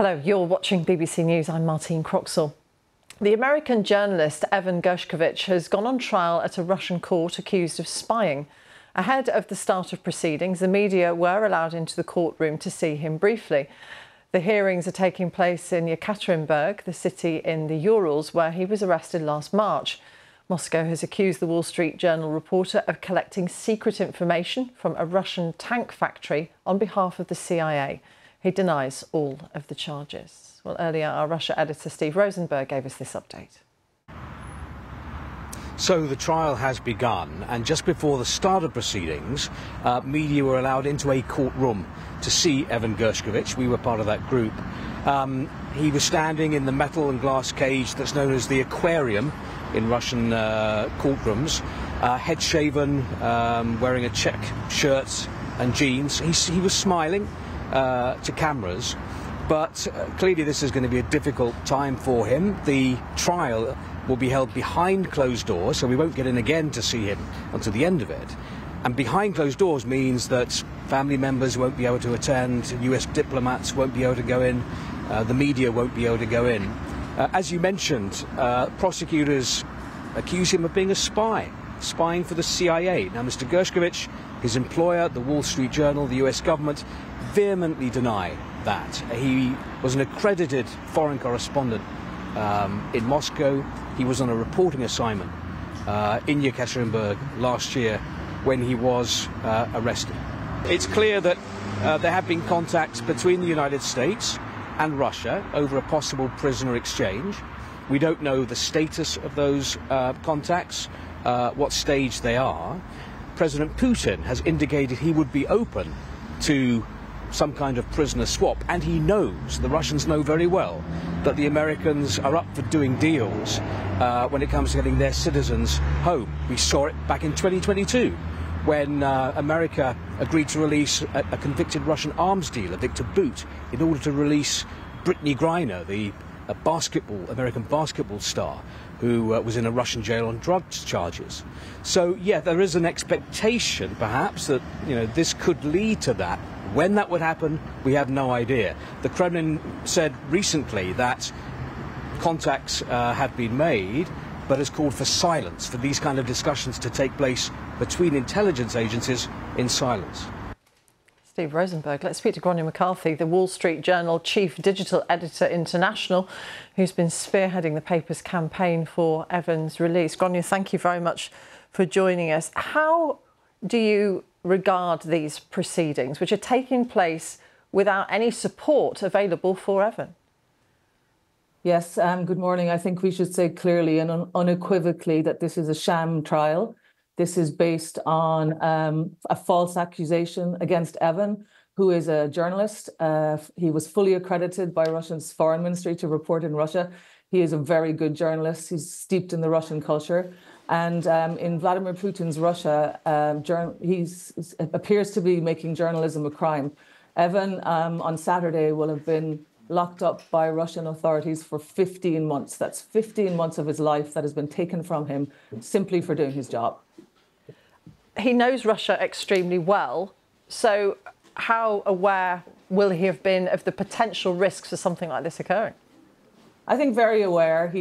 Hello, you're watching BBC News. I'm Martine Croxall. The American journalist Evan Gershkovich has gone on trial at a Russian court accused of spying. Ahead of the start of proceedings, the media were allowed into the courtroom to see him briefly. The hearings are taking place in Yekaterinburg, the city in the Urals, where he was arrested last March. Moscow has accused the Wall Street Journal reporter of collecting secret information from a Russian tank factory on behalf of the CIA. He denies all of the charges. Well, earlier, our Russia editor Steve Rosenberg gave us this update. So the trial has begun, and just before the start of proceedings, media were allowed into a courtroom to see Evan Gershkovich. We were part of that group. He was standing in the metal and glass cage that's known as the aquarium in Russian courtrooms, head shaven, wearing a check shirt and jeans. He was smiling to cameras, but clearly this is going to be a difficult time for him. The trial will be held behind closed doors, so we won't get in again to see him until the end of it. And behind closed doors means that family members won't be able to attend, US diplomats won't be able to go in, the media won't be able to go in. As you mentioned, prosecutors accuse him of being a spy, spying for the CIA. Now, Mr. Gershkovich, his employer, the Wall Street Journal, the US government, vehemently deny that. He was an accredited foreign correspondent in Moscow. He was on a reporting assignment in Yekaterinburg last year when he was arrested. It's clear that there have been contacts between the United States and Russia over a possible prisoner exchange. We don't know the status of those contacts, what stage they are. President Putin has indicated he would be open to some kind of prisoner swap, and he knows, the Russians know very well, that the Americans are up for doing deals when it comes to getting their citizens home. We saw it back in 2022 when America agreed to release a convicted Russian arms dealer, Victor Bout, in order to release Brittany Griner, the American basketball star, who was in a Russian jail on drugs charges. So, yeah, there is an expectation, perhaps, that this could lead to that. When that would happen, we have no idea. The Kremlin said recently that contacts had been made, but has called for silence, for these kind of discussions to take place between intelligence agencies in silence. Steve Rosenberg. Let's speak to Gráinne McCarthy, the Wall Street Journal Chief Digital Editor International, who's been spearheading the paper's campaign for Evan's release. Gráinne, thank you very much for joining us. How do you regard these proceedings, which are taking place without any support available for Evan? Yes, good morning. I think we should say clearly and unequivocally that this is a sham trial. This is based on a false accusation against Evan, who is a journalist. He was fully accredited by Russia's foreign ministry to report in Russia. He is a very good journalist. He's steeped in the Russian culture. And in Vladimir Putin's Russia, he appears to be making journalism a crime. Evan, on Saturday, will have been locked up by Russian authorities for 15 months. That's 15 months of his life that has been taken from him simply for doing his job. He knows Russia extremely well. So how aware will he have been of the potential risks of something like this occurring? I think very aware.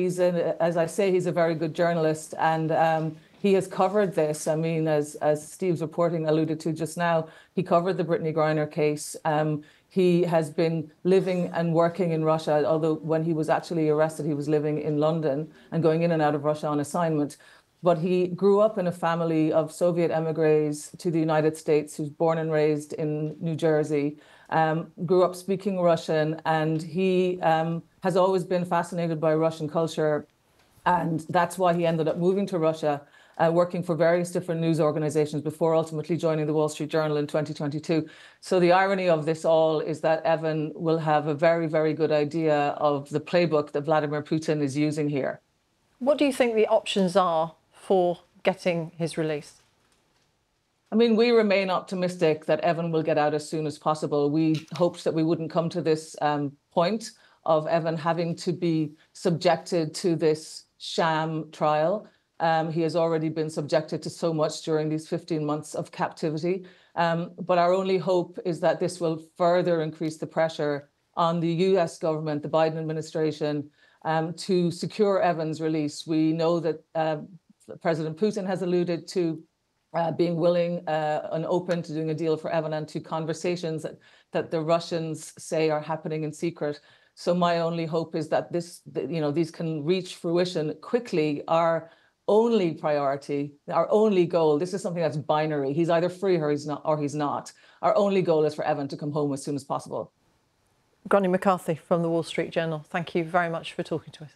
As I say, he's a very good journalist, and he has covered this. I mean, as Steve's reporting alluded to just now, he covered the Brittany Griner case. He has been living and working in Russia, although when he was actually arrested, he was living in London and going in and out of Russia on assignment. But he grew up in a family of Soviet emigres to the United States, who's born and raised in New Jersey, grew up speaking Russian, and he has always been fascinated by Russian culture. And that's why he ended up moving to Russia, working for various different news organizations before ultimately joining the Wall Street Journal in 2022. So the irony of this all is that Evan will have a very, very good idea of the playbook that Vladimir Putin is using here. What do you think the options are for getting his release? I mean, we remain optimistic that Evan will get out as soon as possible. We hoped that we wouldn't come to this point of Evan having to be subjected to this sham trial. He has already been subjected to so much during these 15 months of captivity. But our only hope is that this will further increase the pressure on the US government, the Biden administration, to secure Evan's release. We know that President Putin has alluded to being willing and open to doing a deal for Evan, and to conversations that the Russians say are happening in secret. So my only hope is that these can reach fruition quickly. Our only priority, our only goal, this is something that's binary. He's either free or he's not. Our only goal is for Evan to come home as soon as possible. Gráinne McCarthy from the Wall Street Journal, thank you very much for talking to us.